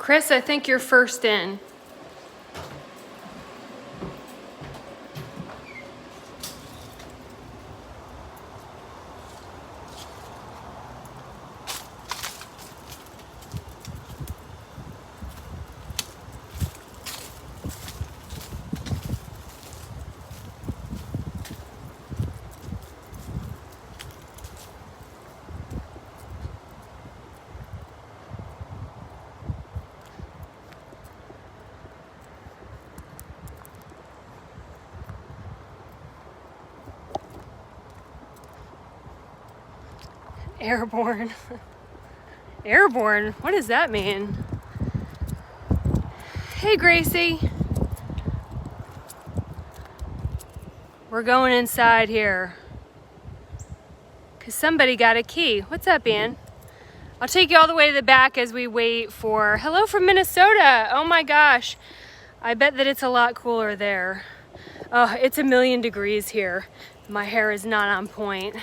Chris, I think you're first in. Airborne. Airborne? What does that mean? Hey, Gracie. We're going inside here. Because somebody got a key. What's up, Ian? I'll take you all the way to the back as we wait for... Hello from Minnesota. Oh my gosh. I bet that it's a lot cooler there. Oh, it's 1,000,000 degrees here. My hair is not on point.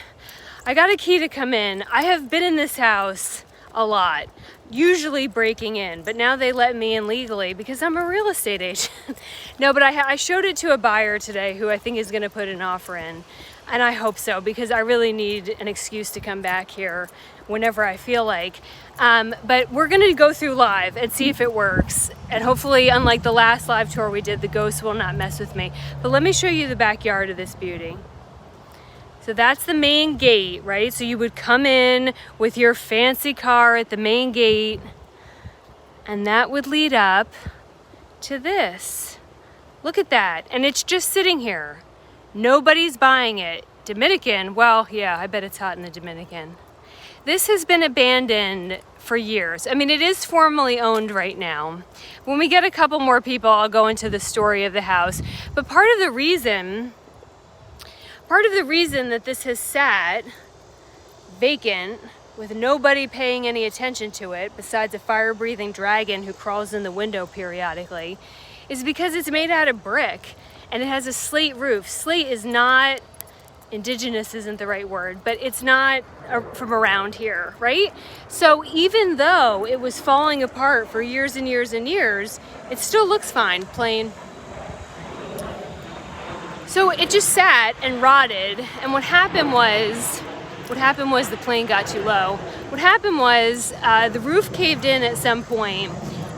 I got a key to come in. I have been in this house a lot, usually breaking in, but now they let me in legally because I'm a real estate agent. No, but I showed it to a buyer today who I think is going to put an offer in, and I hope so because I really need an excuse to come back here whenever I feel like. But we're going to go through live and see if it works, and hopefully, unlike the last live tour we did, the ghosts will not mess with me. But let me show you the backyard of this beauty. So that's the main gate, right? So you would come in with your fancy car at the main gate, and that would lead up to this. Look at that. And it's just sitting here. Nobody's buying it. Dominican, well, yeah, I bet it's hot in the Dominican. This has been abandoned for years. I mean, it is formally owned right now. When we get a couple more people, I'll go into the story of the house. But part of the reason that this has sat vacant with nobody paying any attention to it besides a fire-breathing dragon who crawls in the window periodically is because it's made out of brick and it has a slate roof. Slate is not, indigenous isn't the right word, but it's not from around here, right? So even though it was falling apart for years and years and years, it still looks fine, plain. So it just sat and rotted, and what happened was the plane got too low. What happened was the roof caved in at some point,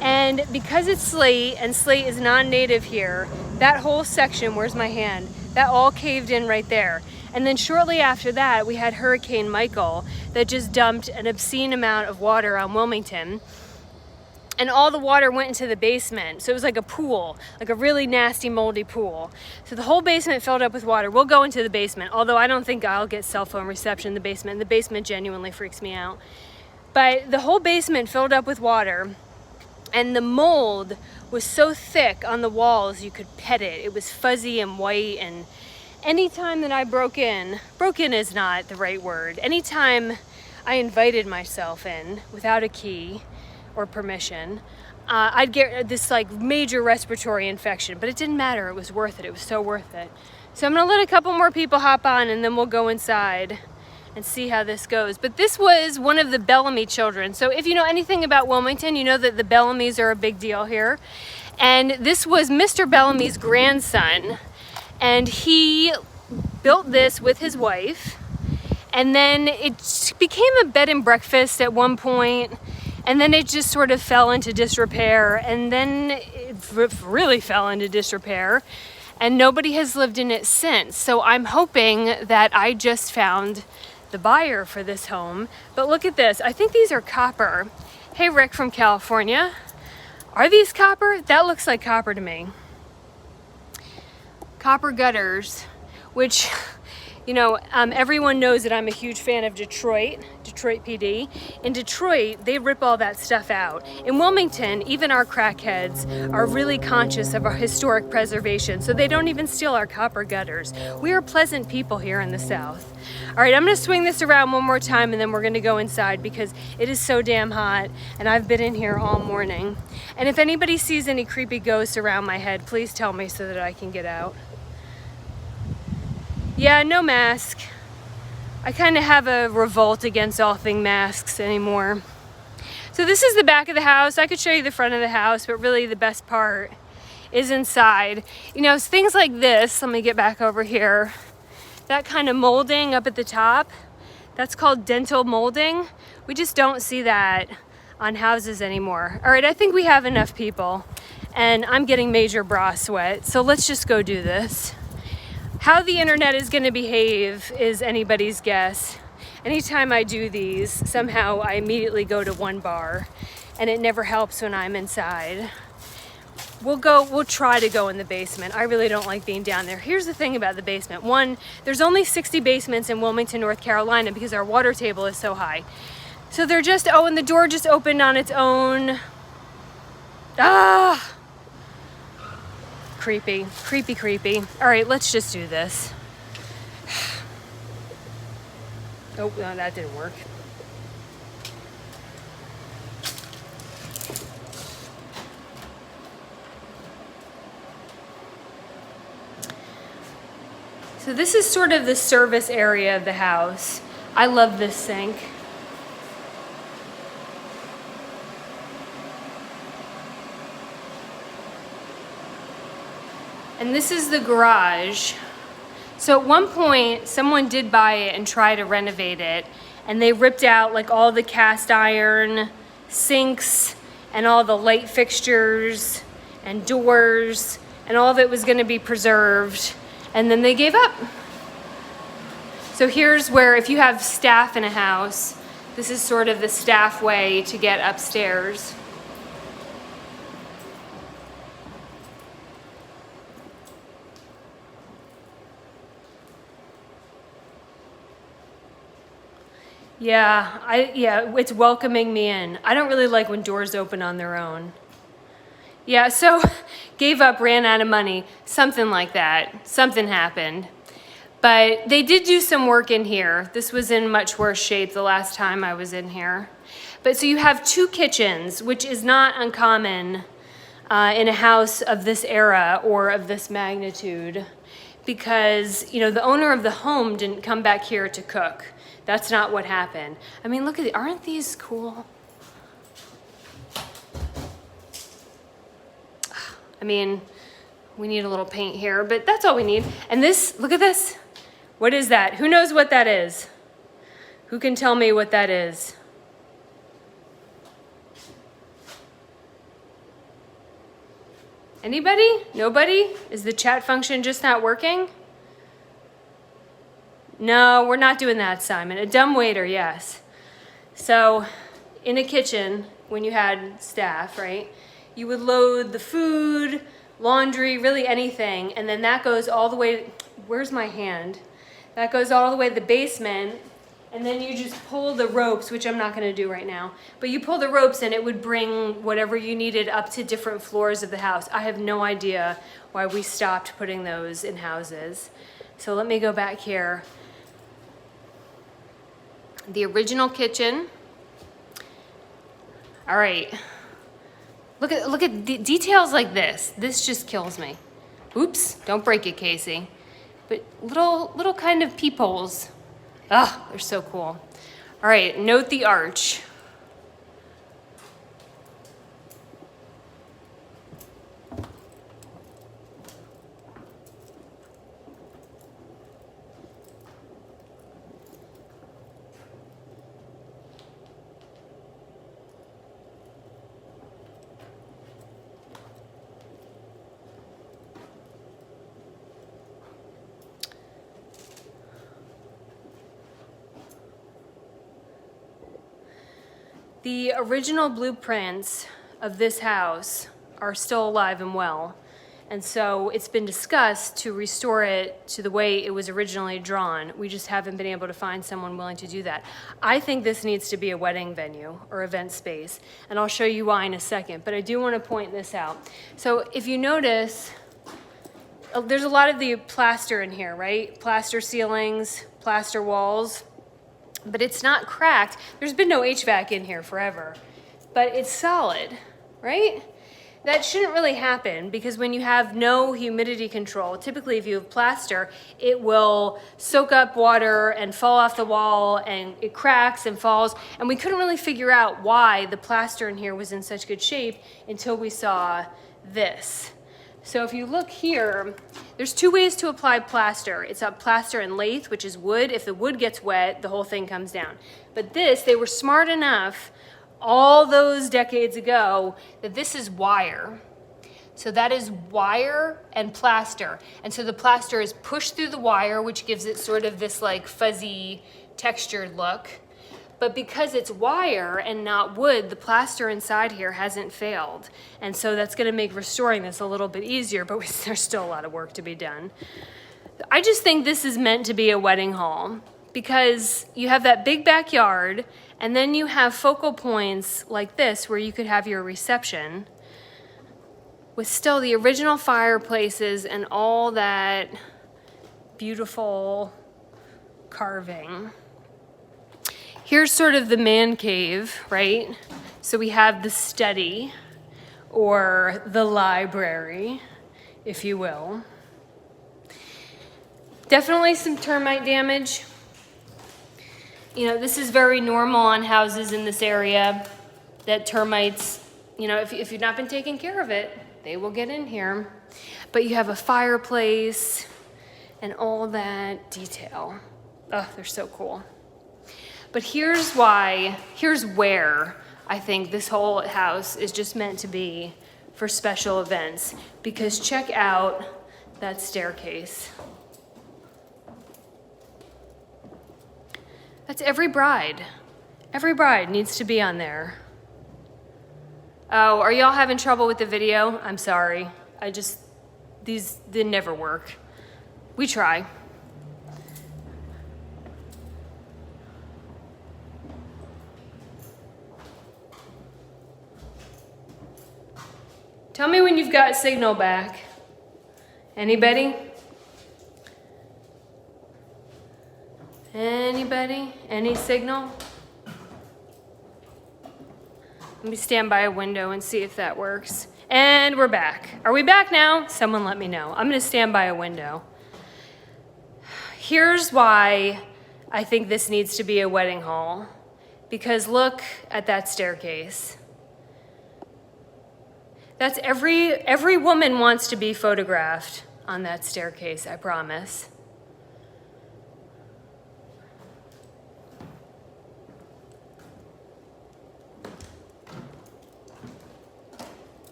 and because it's slate and slate is non-native here, that whole section, where's my hand, that all caved in right there. And then shortly after that, we had Hurricane Michael that just dumped an obscene amount of water on Wilmington. And all the water went into the basement. So it was like a pool, like a really nasty, moldy pool. So the whole basement filled up with water. We'll go into the basement, although I don't think I'll get cell phone reception in the basement. The basement genuinely freaks me out. But the whole basement filled up with water, and the mold was so thick on the walls you could pet it. It was fuzzy and white, and anytime that I broke in is not the right word. Anytime I invited myself in without a key or permission, I'd get this like major respiratory infection, but it didn't matter. It was worth it. It was so worth it. So I'm gonna let a couple more people hop on and then we'll go inside and see how this goes. But this was one of the Bellamy children. So if you know anything about Wilmington, you know that the Bellamys are a big deal here. And this was Mr. Bellamy's grandson. And he built this with his wife. And then it became a bed and breakfast at one point. And then it just sort of fell into disrepair, and then it really fell into disrepair, and nobody has lived in it since. So I'm hoping that I just found the buyer for this home. But look at this. I think these are copper. Hey, Rick from California. Are these copper? That looks like copper to me. Copper gutters, which... You know, everyone knows that I'm a huge fan of Detroit PD. In Detroit, they rip all that stuff out. In Wilmington, even our crackheads are really conscious of our historic preservation, so they don't even steal our copper gutters. We are pleasant people here in the South. All right, I'm gonna swing this around one more time and then we're gonna go inside because it is so damn hot and I've been in here all morning. And if anybody sees any creepy ghosts around my head, please tell me so that I can get out. Yeah, no mask. I kind of have a revolt against all things masks anymore. So this is the back of the house. I could show you the front of the house, but really the best part is inside. You know, things like this, let me get back over here. That kind of molding up at the top, that's called dental molding. We just don't see that on houses anymore. All right, I think we have enough people, and I'm getting major bra sweat, so let's just go do this. How the internet is gonna behave is anybody's guess. Anytime I do these, somehow I immediately go to one bar, and it never helps when I'm inside. We'll try to go in the basement. I really don't like being down there. Here's the thing about the basement. One, there's only 60 basements in Wilmington, North Carolina because our water table is so high. So they're just, oh, and the door just opened on its own. Ah! Creepy, creepy, creepy. All right, let's just do this. Oh, no, that didn't work. So this is sort of the service area of the house. I love this sink. And this is the garage. So at one point, someone did buy it and try to renovate it, and they ripped out like all the cast iron sinks and all the light fixtures and doors, and all of it was gonna be preserved, and then they gave up. So here's where, if you have staff in a house, this is sort of the staff way to get upstairs. Yeah, it's welcoming me in. I don't really like when doors open on their own. Yeah, so gave up, ran out of money, something like that. Something happened. But they did do some work in here. This was in much worse shape the last time I was in here. But so you have two kitchens, which is not uncommon in a house of this era or of this magnitude, because, you know, the owner of the home didn't come back here to cook. That's not what happened. I mean, look at it. Aren't these cool? I mean, we need a little paint here, but that's all we need. And this, look at this. What is that? Who knows what that is? Who can tell me what that is? Anybody? Nobody? Is the chat function just not working? No, we're not doing that, Simon. A dumbwaiter, yes. So in a kitchen, when you had staff, right, you would load the food, laundry, really anything, and then that goes all the way, where's my hand? That goes all the way to the basement, and then you just pull the ropes, which I'm not gonna do right now, but you pull the ropes and it would bring whatever you needed up to different floors of the house. I have no idea why we stopped putting those in houses. So let me go back here. The original kitchen. All right. Look at the details like this. This just kills me. Oops, don't break it, Casey. But little kind of peepholes. Ah, they're so cool. All right, note the arch. The original blueprints of this house are still alive and well, and so it's been discussed to restore it to the way it was originally drawn. We just haven't been able to find someone willing to do that. I think this needs to be a wedding venue or event space, and I'll show you why in a second, but I do want to point this out. So if you notice, there's a lot of the plaster in here, right? Plaster ceilings, plaster walls. But it's not cracked. There's been no HVAC in here forever, but it's solid, right? That shouldn't really happen because when you have no humidity control, typically if you have plaster, it will soak up water and fall off the wall and it cracks and falls. And we couldn't really figure out why the plaster in here was in such good shape until we saw this. So if you look here, there's two ways to apply plaster. It's a plaster and lathe, which is wood. If the wood gets wet, the whole thing comes down. But this, they were smart enough all those decades ago that this is wire. So that is wire and plaster. And so the plaster is pushed through the wire, which gives it sort of this like fuzzy textured look. But because it's wire and not wood, the plaster inside here hasn't failed. And so that's gonna make restoring this a little bit easier, but there's still a lot of work to be done. I just think this is meant to be a wedding hall because you have that big backyard and then you have focal points like this where you could have your reception with still the original fireplaces and all that beautiful carving. Here's sort of the man cave, right? So we have the study or the library, if you will. Definitely some termite damage. You know, this is very normal on houses in this area that termites, you know, if you've not been taking care of it, they will get in here. But you have a fireplace and all that detail. Oh, they're so cool. But here's where I think this whole house is just meant to be for special events, because check out that staircase. That's every bride. Every bride needs to be on there. Oh, are y'all having trouble with the video? I'm sorry. These never work. We try. Tell me when you've got signal back. Anybody? Anybody? Any signal? Let me stand by a window and see if that works. And we're back. Are we back now? Someone let me know. I'm gonna stand by a window. Here's why I think this needs to be a wedding hall. Because look at that staircase. That's every woman wants to be photographed on that staircase, I promise.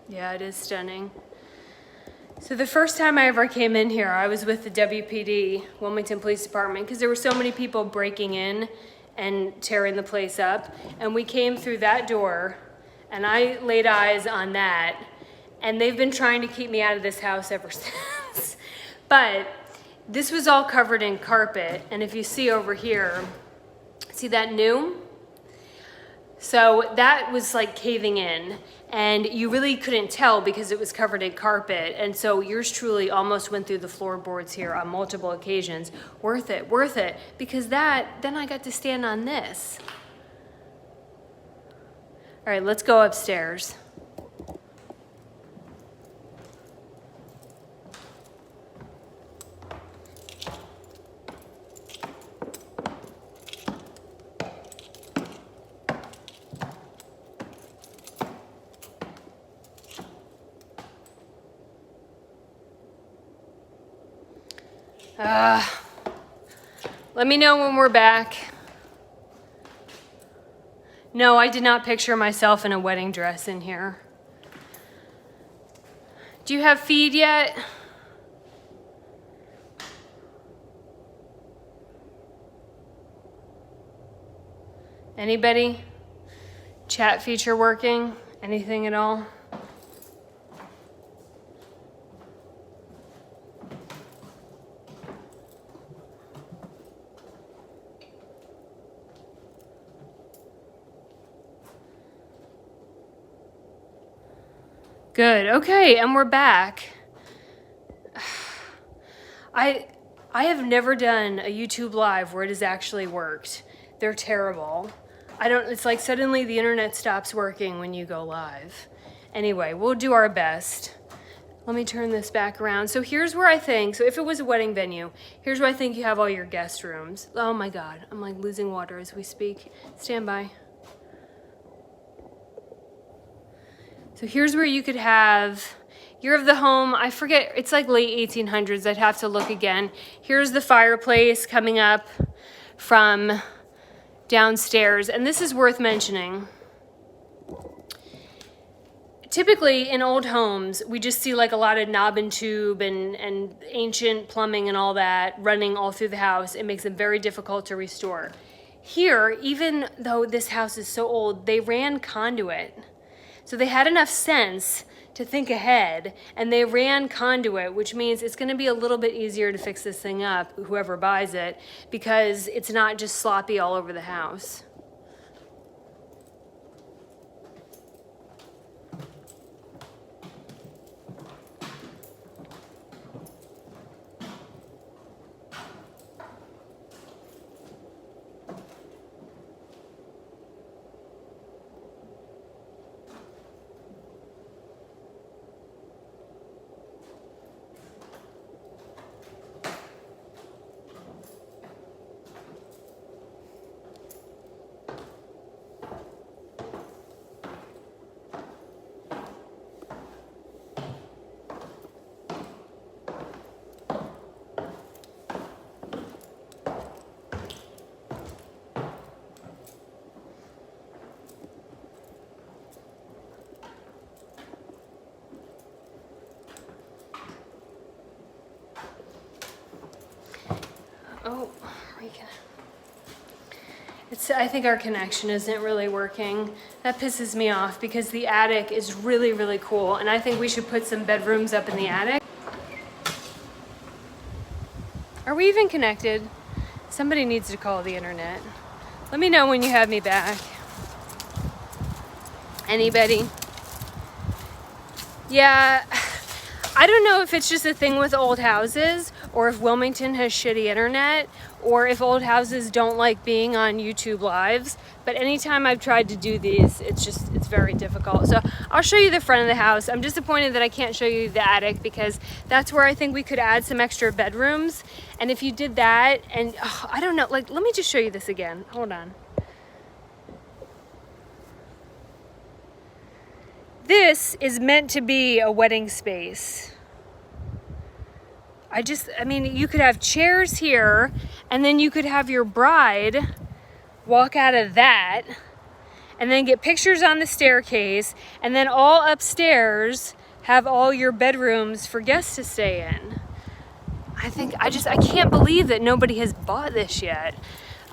Yeah, it is stunning. So the first time I ever came in here, I was with the WPD, Wilmington Police Department, because there were so many people breaking in and tearing the place up. And we came through that door, and I laid eyes on that, and they've been trying to keep me out of this house ever since. But this was all covered in carpet, and if you see over here, see that new? So that was like caving in, and you really couldn't tell because it was covered in carpet. And so yours truly almost went through the floorboards here on multiple occasions. Worth it, because then I got to stand on this. All right, let's go upstairs. Let me know when we're back. No, I did not picture myself in a wedding dress in here. Do you have feed yet? Anybody? Chat feature working? Anything at all? Good, okay, and we're back. I I have never done a YouTube live where it has actually worked. They're terrible. It's like suddenly the internet stops working when you go live. Anyway, we'll do our best. Let me turn this back around. So here's where I think, so if it was a wedding venue, here's where I think you have all your guest rooms. Oh my God, I'm like losing water as we speak. Stand by. So here's where you could have, year of the home, I forget, it's like late 1800s, I'd have to look again. Here's the fireplace coming up from downstairs, and this is worth mentioning. Typically in old homes, we just see like a lot of knob and tube and ancient plumbing and all that running all through the house. It makes them very difficult to restore. Here, even though this house is so old, they ran conduit. So they had enough sense to think ahead, and they ran conduit, which means it's going to be a little bit easier to fix this thing up, whoever buys it, because it's not just sloppy all over the house. Oh, I think our connection isn't really working. That pisses me off because the attic is really, really cool, and I think we should put some bedrooms up in the attic. Are we even connected? Somebody needs to call the internet. Let me know when you have me back. Anybody? Yeah, I don't know if it's just a thing with old houses, or if Wilmington has shitty internet, or if old houses don't like being on YouTube lives. But anytime I've tried to do these, it's very difficult. So I'll show you the front of the house. I'm disappointed that I can't show you the attic because that's where I think we could add some extra bedrooms. And if you did that, and I don't know, like, let me just show you this again. Hold on. This is meant to be a wedding space. I mean, you could have chairs here, and then you could have your bride walk out of that, and then get pictures on the staircase, and then all upstairs have all your bedrooms for guests to stay in. I can't believe that nobody has bought this yet.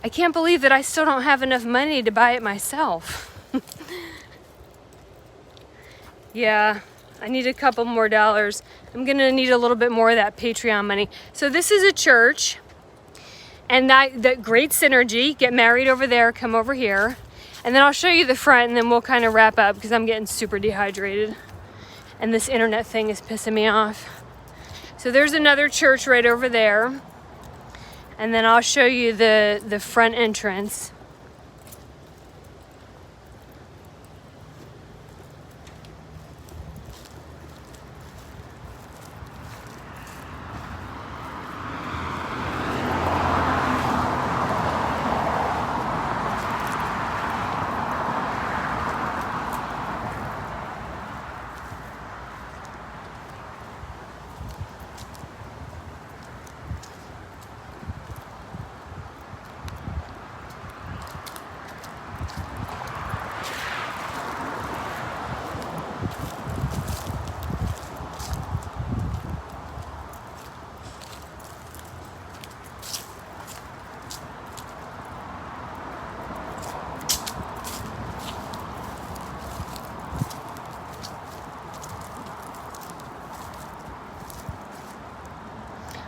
I can't believe that I still don't have enough money to buy it myself. Yeah, I need a couple more dollars. I'm gonna need a little bit more of that Patreon money. So this is a church, and that great synergy. Get married over there, come over here, and then I'll show you the front, and then we'll kind of wrap up because I'm getting super dehydrated, and this internet thing is pissing me off. So there's another church right over there, and then I'll show you the front entrance.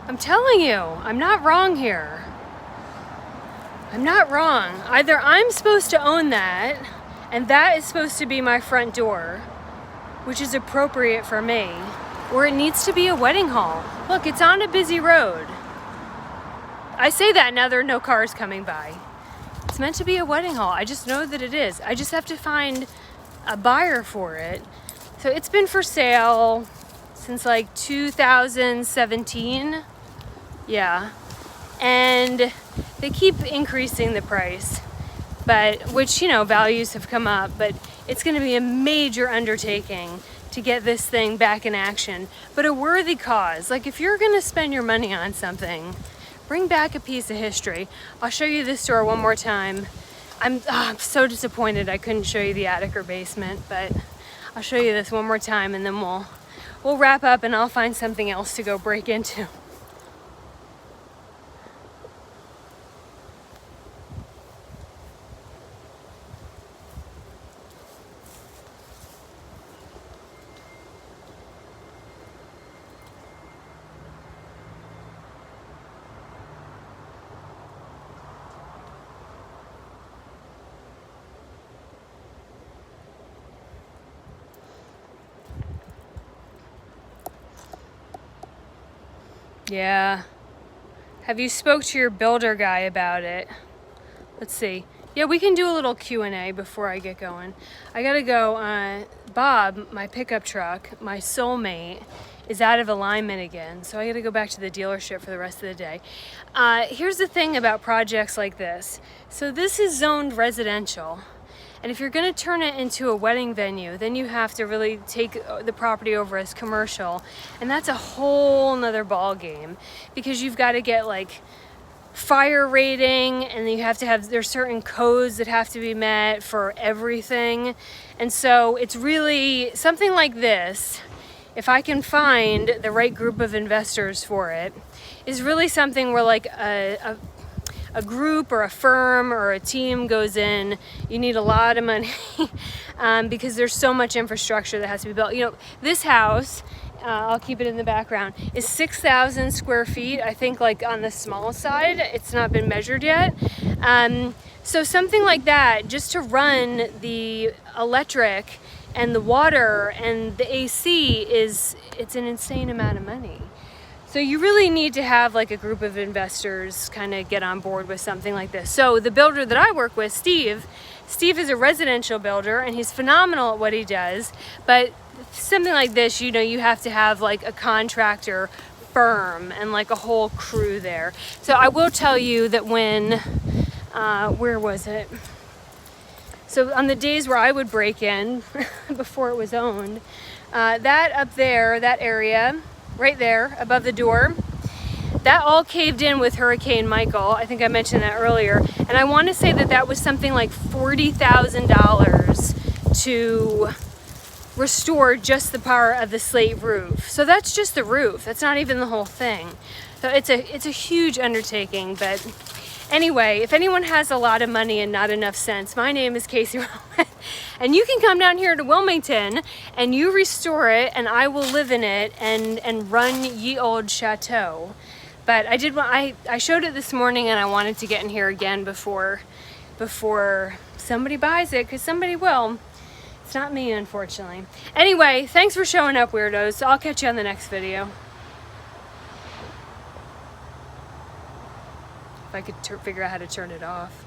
I'm telling you, I'm not wrong here. I'm not wrong. Either I'm supposed to own that, and that is supposed to be my front door, which is appropriate for me, or it needs to be a wedding hall. Look, it's on a busy road. I say that now there are no cars coming by. It's meant to be a wedding hall. I just know that it is. I just have to find a buyer for it. So it's been for sale since like 2017. Yeah. And they keep increasing the price, but which, you know, values have come up, but it's going to be a major undertaking to get this thing back in action, but a worthy cause. Like if you're going to spend your money on something, bring back a piece of history. I'll show you this store one more time. I'm so disappointed I couldn't show you the attic or basement, but I'll show you this one more time and then we'll wrap up and I'll find something else to go break into. Yeah. Have you spoke to your builder guy about it? Let's see. Yeah, we can do a little Q&A before I get going. I gotta go. Bob, my pickup truck, my soulmate, is out of alignment again. So I gotta go back to the dealership for the rest of the day. Here's the thing about projects like this. So this is zoned residential. And if you're going to turn it into a wedding venue, then you have to really take the property over as commercial. And that's a whole nother ball game because you've got to get like fire rating and you have to have, there's certain codes that have to be met for everything. And so it's really something like this. If I can find the right group of investors for it, is really something where like a group or a firm or a team goes in. You need a lot of money because there's so much infrastructure that has to be built. You know, this house, I'll keep it in the background, is 6,000 square feet. I think like on the small side, it's not been measured yet. So something like that, just to run the electric and the water and the AC it's an insane amount of money. So you really need to have like a group of investors kind of get on board with something like this. So the builder that I work with, Steve is a residential builder and he's phenomenal at what he does. But something like this, you know, you have to have like a contractor firm and like a whole crew there. So I will tell you that when, where was it? So on the days where I would break in before it was owned, that up there, that area, right there above the door, that all caved in with Hurricane Michael. I think I mentioned that earlier. And I want to say that that was something like $40,000 to restore just the part of the slate roof. So that's just the roof. That's not even the whole thing. So it's a huge undertaking. But anyway, if anyone has a lot of money and not enough sense, my name is Casey Rowan. And you can come down here to Wilmington and you restore it and I will live in it and run ye old chateau. But I showed it this morning and I wanted to get in here again before somebody buys it, because somebody will. It's not me, unfortunately. Anyway, thanks for showing up, weirdos. I'll catch you on the next video. If I could figure out how to turn it off.